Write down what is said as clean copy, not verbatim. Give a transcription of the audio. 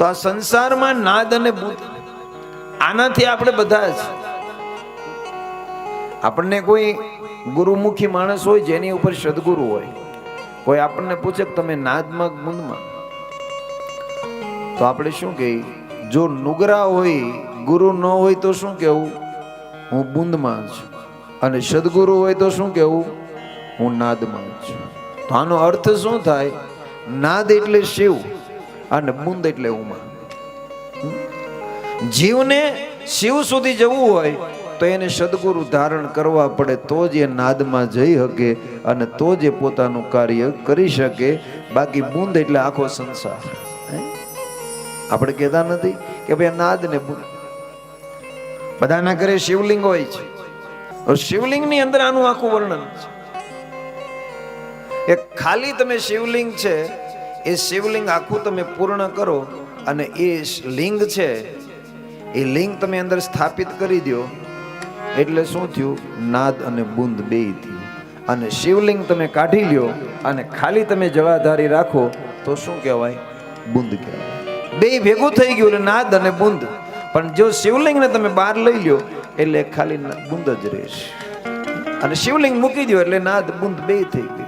તો આ સંસારમાં નાદ અને બુદ્ધ, આનાથી આપણે બધા જ, આપણને કોઈ ગુરુમુખી માણસ હોય જેની ઉપર સદગુરુ હોય, કોઈ આપણને પૂછે કે તમે નાદમાં બુંદમાં, તો આપણે શું કહીએ? જો નુગરા હોય, ગુરુ ન હોય તો શું કહેવું? હું બુંદમાં છું. અને સદગુરુ હોય તો શું કહેવું? હું નાદમાં છું. તો આનો અર્થ શું થાય? નાદ એટલે શિવ અને બુંદ એટલે ઉમા. જીવને શિવ સુધી જવું હોય તો એને સદગુરુ ધારણ કરવા પડે, તો જ એ નાદમાં જઈ શકે અને તો જ એ પોતાનું કાર્ય કરી શકે. બાકી બુંદ એટલે આખો સંસાર. આપણે કહેતા નથી કે ભાઈ નાદ ને બુંદ. બધાના ઘરે શિવલિંગ હોય છે, શિવલિંગ ની અંદર આનું આખું વર્ણન છે. એક ખાલી તમે શિવલિંગ છે, એ શિવલિંગ આખું તમે પૂર્ણ કરો અને એ લિંગ છે, એ લિંગ તમે અંદર સ્થાપિત કરી દો એટલે શું થયું? નાદ અને બુંદ બે થયું. અને શિવલિંગ તમે કાઢી લ્યો અને ખાલી તમે જળાધારી રાખો તો શું કહેવાય? બુંદ કહેવાય. બે ભેગું થઈ ગયું એટલે નાદ અને બુંદ. પણ જો શિવલિંગને તમે બહાર લઈ લ્યો એટલે ખાલી બુંદ જ રહેશે, અને શિવલિંગ મૂકી દો એટલે નાદ બુંદ બે થઈ ગયું.